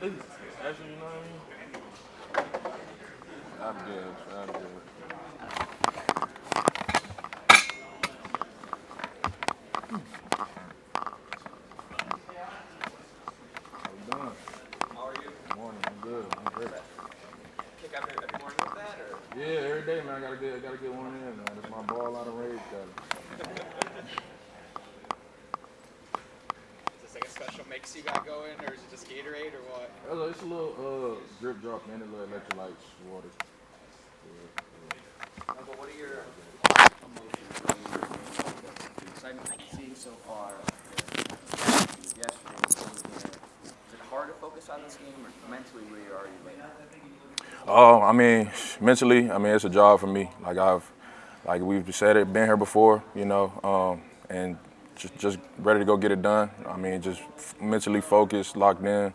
Actually, you know what I mean? I'm good. I'm good. How you doing? How are you? Good morning. I'm good. I'm great. Kick every morning with that, or Yeah, every day, man. I gotta get one in, man. It's my ball out of rage, is this like a special mix you got going, or is it just Gatorade, or what? It's a little drip drop in it, little electrolytes, water. Yeah, But what are your emotions the excitement that you're seeing so far? Yesterday, is it hard to focus on this game, or mentally where are you right now? I mean, mentally, I mean, it's a job for me. Like we've said it, been here before, and just ready to go get it done. I mean, just mentally focused, locked in,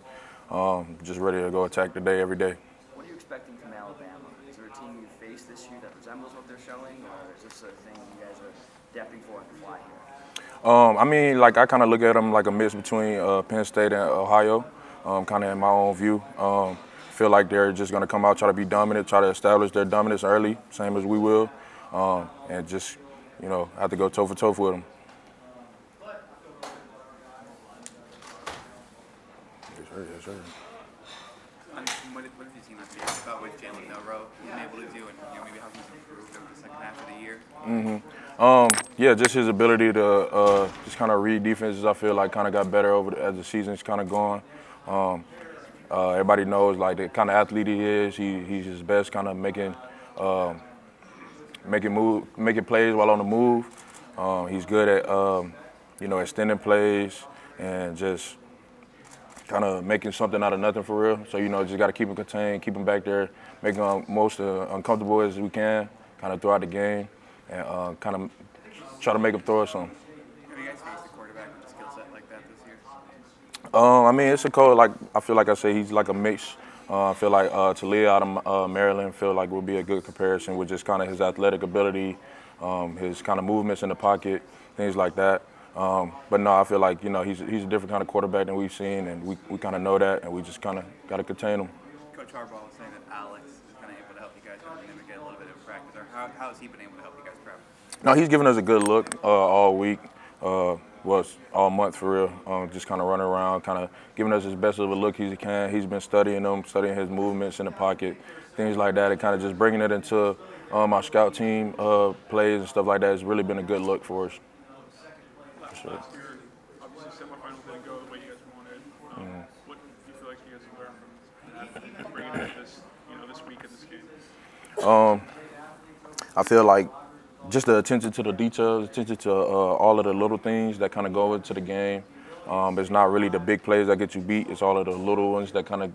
just ready to go attack the day every day. What are you expecting from Alabama? Is there a team you faced this year that resembles what they're showing, or is this a thing you guys are adapting for on the fly here? I mean, like I kind of look at them like a mix between Penn State and Ohio, kind of in my own view. Feel like they're just going to come out, try to be dominant, try to establish their dominance early, same as we will, and just, have to go toe for toe with them. Yes, sir. Yes, sir. What have you seen about what Jalen Milroe has been able to do, and maybe how he's improved over the second half of the year? Yeah, just his ability to just kind of read defenses. I feel like kind of got better as the season's kind of gone. Everybody knows like the kind of athlete he is. He's his best kind of making plays while on the move. He's good at extending plays and just kind of making something out of nothing for real. So just got to keep him contained, keep him back there, make him most uncomfortable as we can, kind of throughout the game, and kind of try to make him throw us some. Have you guys faced a quarterback with a skill set like that this year? I mean, it's a code. Like I feel like I say, he's like a mix. I feel like Talia out of Maryland feel like would be a good comparison with just kind of his athletic ability, his kind of movements in the pocket, things like that. But no, I feel like he's a different kind of quarterback than we've seen, and we kind of know that, and we just kind of got to contain him. Coach Harbaugh was saying that Alex is kind of able to help you guys maybe get a little bit of practice, or how has he been able to help you guys prep? No, he's giving us a good look all week. Was all month for real. Just kind of running around, kind of giving us as best of a look as he can. He's been studying them, studying his movements in the pocket, things like that, and kind of just bringing it into our scout team plays and stuff like that. It's really been a good look for us. For sure. Last year, obviously semifinal didn't go the way you guys wanted. What do you feel like you guys have learned from that and bringing it to this week of this game? I feel like just the attention to the details, attention to all of the little things that kind of go into the game. It's not really the big plays that get you beat. It's all of the little ones that kind of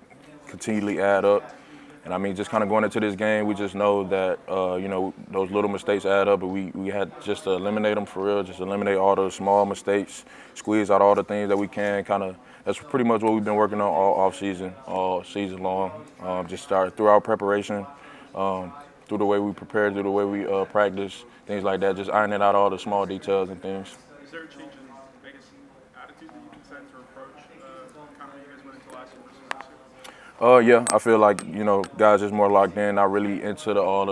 continually add up. And I mean, just kind of going into this game, we just know that those little mistakes add up, and we had just to eliminate them for real. Just eliminate all those small mistakes, squeeze out all the things that we can. Kind of that's pretty much what we've been working on all season long. Just start through our preparation. Through the way we prepare, through the way we practice, things like that, just ironing out all the small details and things. Is there a change in, I guess, attitude that you can sense or approach, kind of how you guys went into last year versus this year? Yeah, I feel like guys just more locked in, not really into all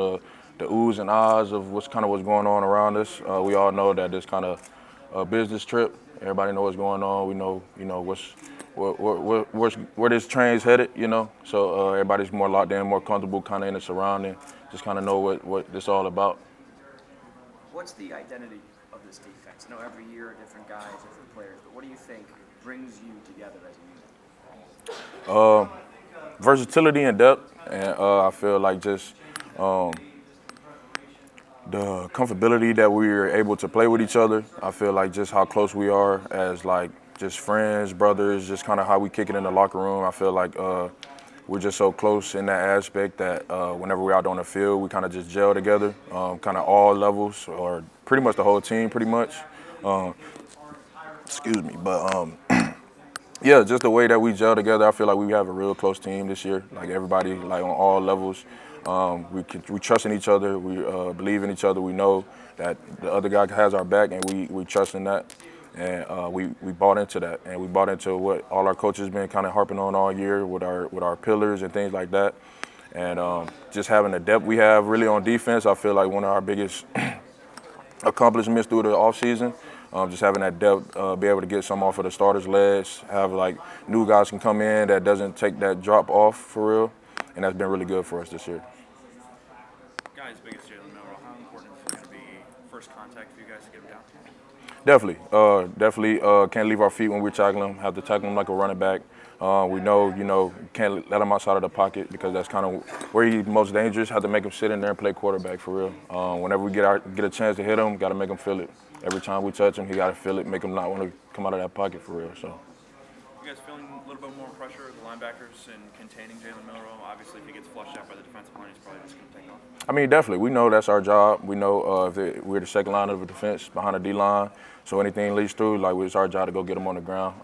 the oohs and ahs of what's going on around us. We all know that this kind of a business trip. Everybody know what's going on. We know where this train's headed. So everybody's more locked in, more comfortable, kind of in the surrounding. Just kind of know what this all about. What's the identity of this defense? I know every year different guys, different players, but what do you think brings you together as a unit? Versatility and depth, and I feel like just the comfortability that we're able to play with each other. I feel like just how close we are as like just friends, brothers, just kind of how we kick it in the locker room. I feel like we're just so close in that aspect that whenever we're out on the field, we kind of just gel together, kind of all levels, or pretty much the whole team, pretty much. Excuse me, but yeah, just the way that we gel together, I feel like we have a real close team this year. Like everybody, like on all levels, we trust in each other. We believe in each other. We know that the other guy has our back, and we trust in that. And we bought into that, and we bought into what all our coaches been kind of harping on all year with our pillars and things like that. And just having the depth we have really on defense, I feel like one of our biggest accomplishments through the offseason. Just having that depth, be able to get some off of the starters' legs, have like new guys can come in that doesn't take that drop off for real, and that's been really good for us this year. Guys, biggest Jalen Milroe, how important is it going to be first contact for you guys to get him down? Definitely. Can't leave our feet when we tackle him. Have to tackle him like a running back. We know, can't let him outside of the pocket because that's kind of where he's most dangerous. Have to make him sit in there and play quarterback for real. Whenever we get a chance to hit him, got to make him feel it. Every time we touch him, he got to feel it, make him not want to come out of that pocket for real. So. You guys feeling a little bit more pressure, the linebackers, in containing Jalen Milroe? Obviously, if he gets flushed out by the defensive line, he's probably just going to take off. I mean, definitely. We know that's our job. We know we're the second line of the defense behind the D-line. So anything leads through, like it's our job to go get them on the ground.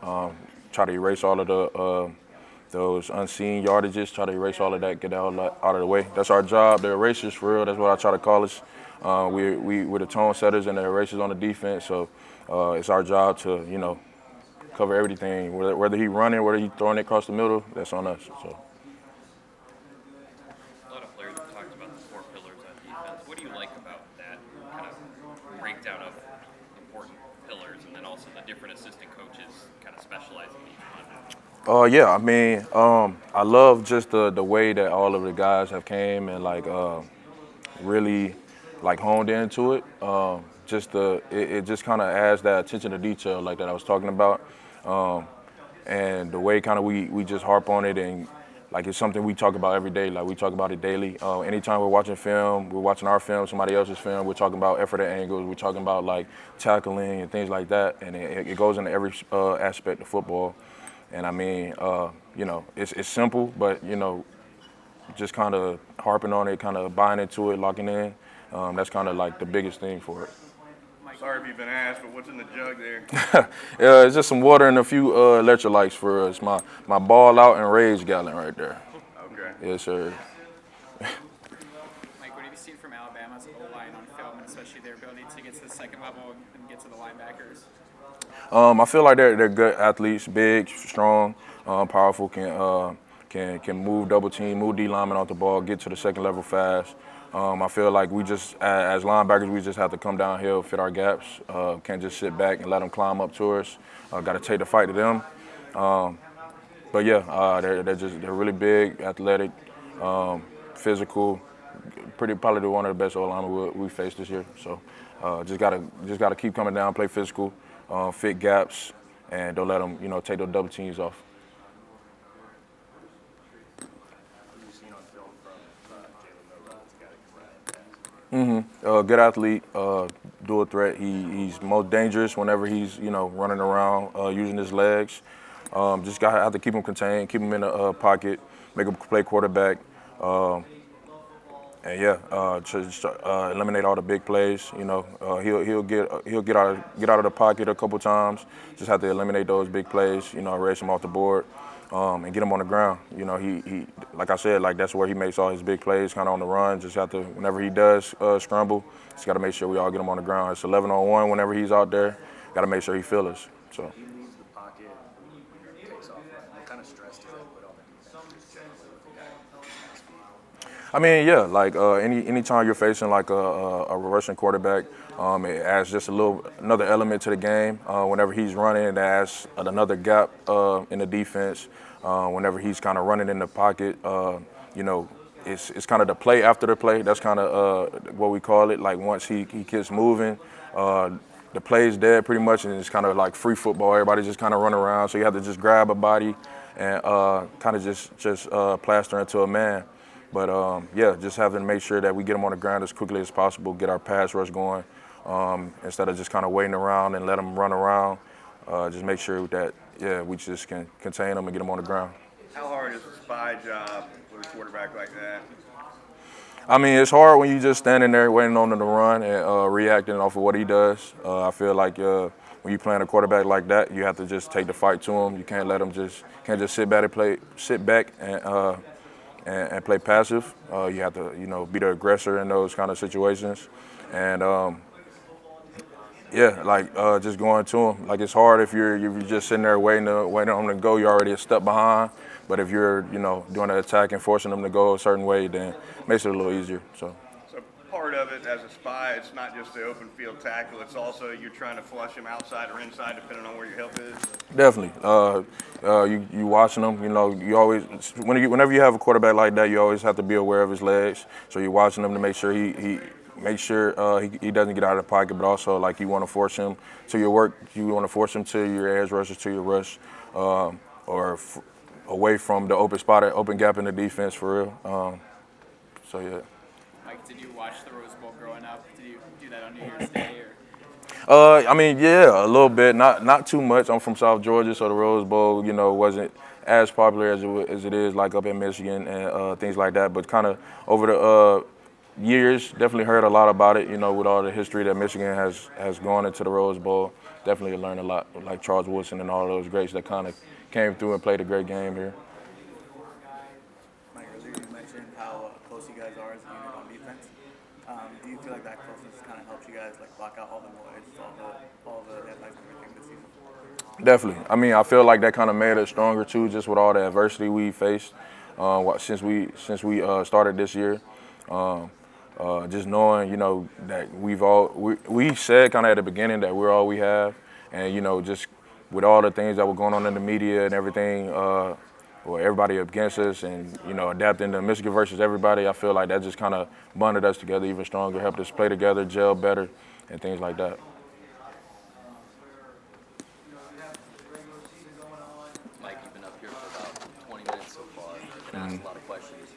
Try to erase all of those unseen yardages. Try to erase all of that, get that all out of the way. That's our job. The erasers, for real. That's what I try to call us. We're the tone setters and the erasers on the defense. So it's our job to, cover everything. Whether he running, whether he throwing it across the middle, that's on us. So. A lot of players have talked about the four pillars on defense. What do you like about that kind of breakdown of important pillars, and then also the different assistant coaches kind of specializing in each one? Yeah, I mean, I love just the way that all of the guys have came and really honed into it. It just kind of adds that attention to detail like that I was talking about, and the way kind of we just harp on it, and like it's something we talk about every day. Like we talk about it daily. Anytime we're watching film, we're watching our film, somebody else's film. We're talking about effort and angles. We're talking about like tackling and things like that, and it goes into every aspect of football. And I mean, it's simple, but just kind of harping on it, kind of buying into it, locking in. That's kind of like the biggest thing for it. Sorry if you've been asked, but what's in the jug there? It's just some water and a few electrolytes for us. My ball out and rage gallon right there. Okay. Yes, sir. Mike, what have you seen from Alabama's O-line on film, and especially their ability to get to the second level and get to the linebackers? I feel like they're good athletes, big, strong, powerful, can move double team, move D linemen off the ball, get to the second level fast. I feel like we just, as linebackers, we just have to come downhill, fit our gaps. Can't just sit back and let them climb up to us. Got to take the fight to them. But yeah, they're really big, athletic, physical. Probably one of the best O-linemen we faced this year. So just gotta keep coming down, play physical, fit gaps, and don't let them take those double teams off. Good athlete, dual threat. He's most dangerous whenever he's running around using his legs. Just have to keep him contained, keep him in the pocket, make him play quarterback, and just eliminate all the big plays. He'll get out of the pocket a couple times. Just have to eliminate those big plays. Erase him off the board. And get him on the ground. He like I said, like that's where he makes all his big plays, kind of on the run. Just have to, whenever he does scramble, just got to make sure we all get him on the ground. It's 11-on-1 whenever he's out there. Got to make sure he feels us. So. He leaves the pocket, takes off. What kind of stress does that put on the defense just generally with the guy? I mean, yeah, like anytime you're facing like a Russian quarterback, it adds just another element to the game. Whenever he's running, that adds another gap in the defense. Whenever he's kind of running in the pocket, it's kind of the play after the play. That's kind of what we call it. Like once he gets moving, the play's dead pretty much, and it's kind of like free football. Everybody just kind of run around, so you have to just grab a body and kind of just plaster into a man. But just having to make sure that we get them on the ground as quickly as possible, get our pass rush going, instead of just kind of waiting around and let them run around. Just make sure that we just can contain them and get them on the ground. How hard is the spy job with a quarterback like that? I mean, it's hard when you just standing there waiting on him to run and reacting off of what he does. I feel like when you're playing a quarterback like that, you have to just take the fight to him. You can't let him can't just sit back and play passive. You have to, be the aggressor in those kind of situations. And Yeah, like just going to them. Like it's hard if you're just sitting there waiting on them to go. You're already a step behind. But if you're doing the attack and forcing them to go a certain way, then it makes it a little easier. So. So part of it as a spy, it's not just the open field tackle. It's also you're trying to flush him outside or inside, depending on where your help is. Definitely. You watching them. You always whenever you have a quarterback like that, you always have to be aware of his legs. So you're watching him to make sure he doesn't get out of the pocket, but also like you want to force him to your work. You want to force him to your edge rushers, to your rush, away from the open gap in the defense for real. So yeah. Mike, did you watch the Rose Bowl growing up? Did you do that on New Year's Day or? I mean, yeah, a little bit, not too much. I'm from South Georgia, so the Rose Bowl, wasn't as popular as it is like up in Michigan and things like that. But kind of over the years, definitely heard a lot about it. With all the history that Michigan has gone into the Rose Bowl, definitely learned a lot. Like Charles Woodson and all those greats that kind of came through and played a great game here. Mike, earlier you mentioned how close you guys are as a unit on defense. Do you feel like that closeness kind of helps you guys like block out all the noise, all the headlines and everything this season? Definitely. I mean, I feel like that kind of made us stronger too, just with all the adversity we faced since we started this year. Just knowing, that we said kind of at the beginning that we're all we have, and just with all the things that were going on in the media and everything, everybody against us, and adapting to Michigan versus everybody, I feel like that just kind of bonded us together even stronger, helped us play together, gel better, and things like that. Mike, you've been up here for about 20 minutes so far. You've been asked a lot of questions.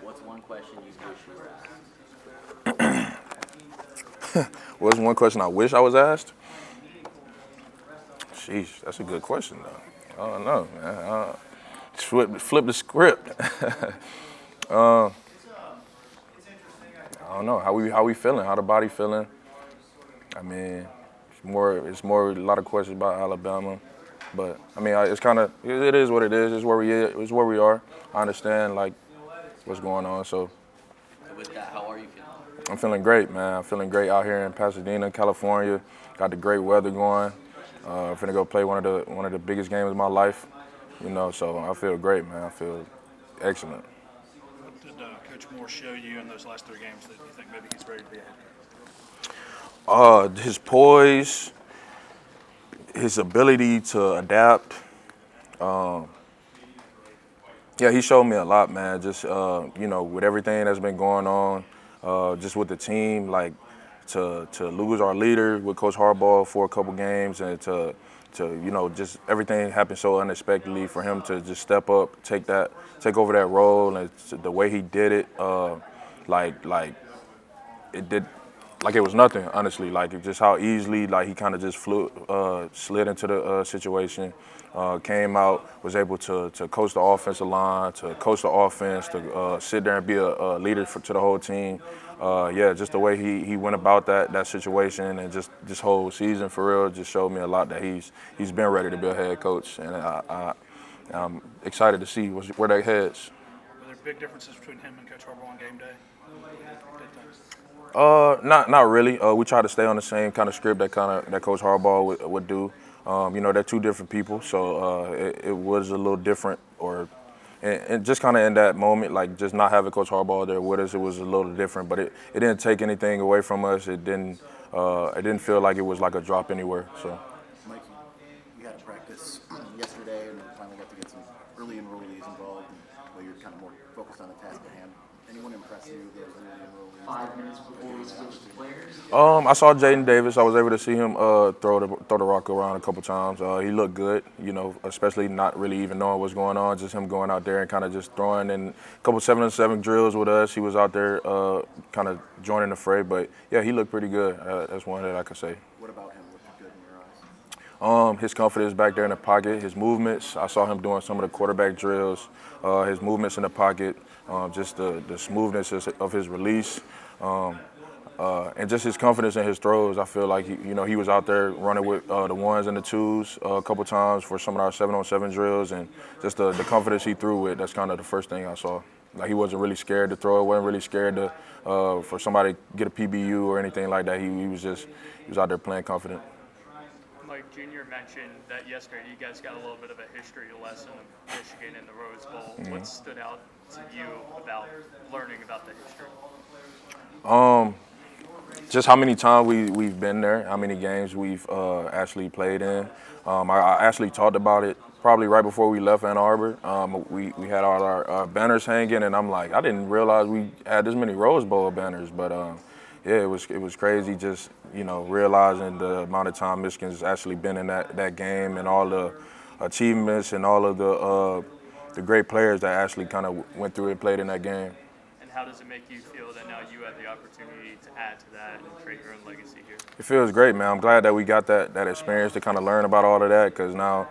What's one question you wish you were asked? What's one question I wish I was asked? Sheesh, that's a good question though. I don't know, man. Flip the script. I don't know how we feeling, how the body feeling. I mean, it's more a lot of questions about Alabama, but I mean it is what it is. It's where we are. I understand like what's going on, so. With that, how are you feeling? I'm feeling great, man. I'm feeling great out here in Pasadena, California. Got the great weather going. I'm finna go play one of the biggest games of my life. So I feel great, man. I feel excellent. What did Coach Moore show you in those last 3 games that you think maybe he's ready to be a head coach? His poise, his ability to adapt. Yeah, he showed me a lot, man. Just with everything that's been going on, just with the team, like to lose our leader with Coach Harbaugh for a couple games, and to just everything happened so unexpectedly for him to just step up, take over that role, and the way he did it, like it did, like it was nothing, honestly. Like just how easily, like he kind of just slid into the situation, came out, was able to coach the offensive line, to coach the offense, to sit there and be a leader to the whole team. Just the way he went about that situation, and just this whole season for real just showed me a lot that he's been ready to be a head coach, and I'm excited to see where that heads. Were there big differences between him and Coach Harbaugh on game day? Not really. We try to stay on the same kind of script that Coach Harbaugh would do. They're two different people, so it was a little different, and just kind of in that moment, like just not having Coach Harbaugh there with us, it was a little different. But it didn't take anything away from us. It didn't feel like it was like a drop anywhere. So. Mike, you had a practice yesterday, and finally got to get some early enrollees involved, and where you're kind of more focused on the task at hand. Anyone impress you, those early enrollees? 5 minutes before we switch to players. I saw Jaden Davis. I was able to see him throw the rock around a couple times. He looked good, especially not really even knowing what's going on. Just him going out there and kind of just throwing in a couple 7-on-7 drills with us. He was out there kind of joining the fray. But, yeah, he looked pretty good. That's one that I could say. What about him looked good in your eyes? His confidence back there in the pocket, his movements. I saw him doing some of the quarterback drills, his movements in the pocket, just the smoothness of his release. And just his confidence in his throws. I feel like he was out there running with the 1s and the 2s a couple times for some of our 7-on-7 drills, and just the confidence he threw with. That's kind of the first thing I saw. Like he wasn't really scared to throw it, wasn't really scared to for somebody to get a PBU or anything like that. He was out there playing confident. Mike Jr. mentioned that yesterday you guys got a little bit of a history lesson of Michigan in the Rose Bowl. Mm-hmm. What stood out to you about learning about the history? Just how many times we've been there, how many games we've actually played in. I actually talked about it probably right before we left Ann Arbor. We had all our banners hanging, and I'm like, I didn't realize we had this many Rose Bowl banners. But yeah, it was crazy just realizing the amount of time Michigan's actually been in that game and all the achievements and all of the great players that actually kind of went through and played in that game. And how does it make you feel that now you have the opportunity to add to that and create your own legacy here? It feels great, man. I'm glad that we got that experience to kind of learn about all of that, because now,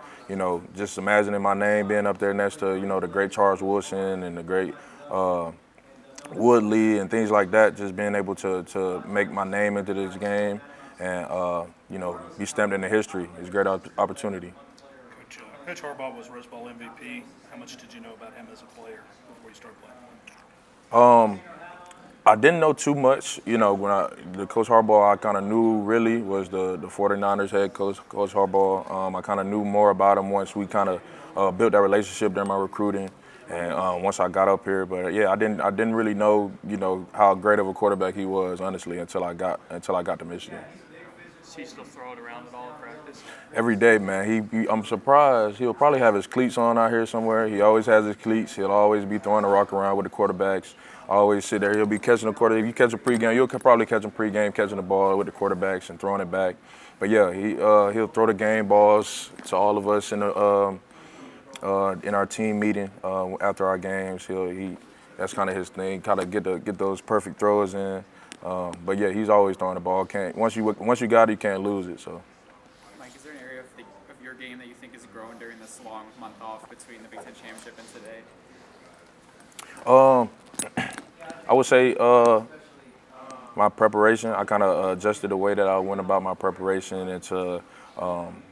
just imagining my name being up there next to, the great Charles Woodson and the great Woodley and things like that, just being able to make my name into this game and, be stamped into history is a great opportunity. Coach Harbaugh was Rose Bowl MVP. How much did you know about him as a player before you started playing? I didn't know too much. When the Coach Harbaugh I kind of knew really was the 49ers head coach, Coach Harbaugh. I kind of knew more about him once we kind of built that relationship during my recruiting, and once I got up here. But yeah, I didn't really know how great of a quarterback he was, honestly, until I got to Michigan. Does he still throw it around at all in practice? Every day, man. I'm surprised. He'll probably have his cleats on out here somewhere. He always has his cleats. He'll always be throwing the rock around with the quarterbacks. Always sit there. He'll be catching the quarterback. If you catch a pregame, you'll probably catch him pregame, catching the ball with the quarterbacks and throwing it back. But yeah, he'll throw the game balls to all of us in our team meeting after our games. That's kind of his thing. Kind of get those perfect throws in. But yeah, he's always throwing the ball. Once you got it, you can't lose it. So. Mike, is there an area of your game that you think has grown during this long month off between the Big Ten Championship and today? I would say my preparation. I kind of adjusted the way that I went about my preparation into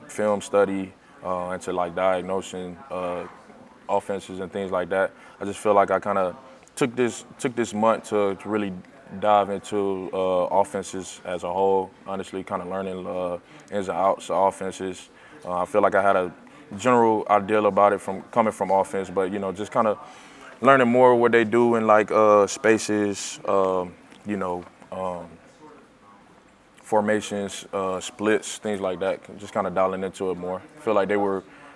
film study, into like diagnosing offenses and things like that. I just feel like I kind of took this month to really dive into offenses as a whole. Honestly, kind of learning ins and outs of offenses. I feel like I had a general idea about it coming from offense, but just kind of learning more what they do in like spaces, formations, splits, things like that. Just kind of dialing into it more. I feel like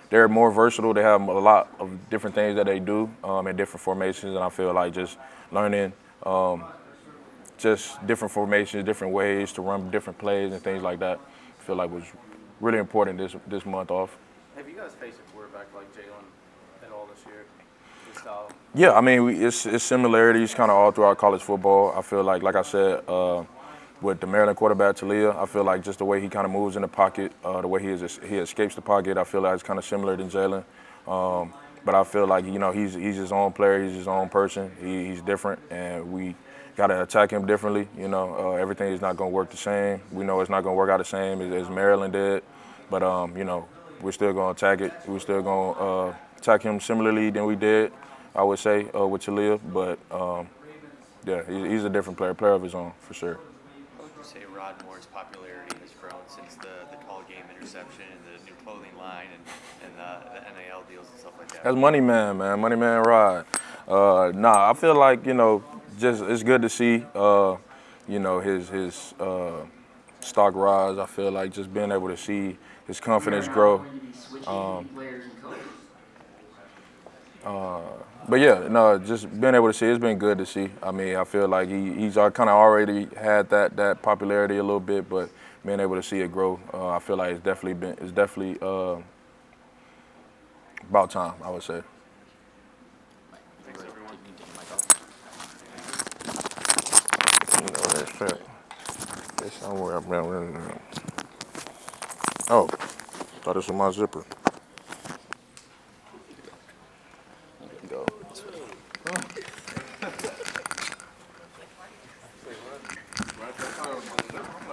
they're more versatile. They have a lot of different things that they do in different formations, and I feel like just learning just different formations, different ways to run different plays and things like that. I feel like was really important this month off. Have you guys faced a quarterback like Jalen at all this year? Yeah, I mean, it's similarities kind of all throughout college football. I feel like I said, with the Maryland quarterback, Talia, I feel like just the way he kind of moves in the pocket, the way he escapes the pocket, I feel like it's kind of similar than Jalen. But I feel like, he's his own player, he's his own person, he's different, and we got to attack him differently. Everything is not going to work the same. We know it's not going to work out the same as Maryland did, but, we're still going to attack it. We're still going to attack him similarly than we did, I would say, with Talia. But, yeah, he's a different player of his own, for sure. What would you say Rod Moore's popularity has grown since the call game interception and the new clothing line and the NIL deals and stuff like that? That's Money Man, man. Money Man Rod. I feel like, just it's good to see, his stock rise. I feel like just being able to see his confidence grow. But yeah, no, just being able to see, it's been good to see. I mean, I feel like he's kind of already had that popularity a little bit, but being able to see it grow, I feel like it's definitely about time, I would say. Thanks, everyone. That's fair. It's somewhere up there. Oh, thought this was my zipper.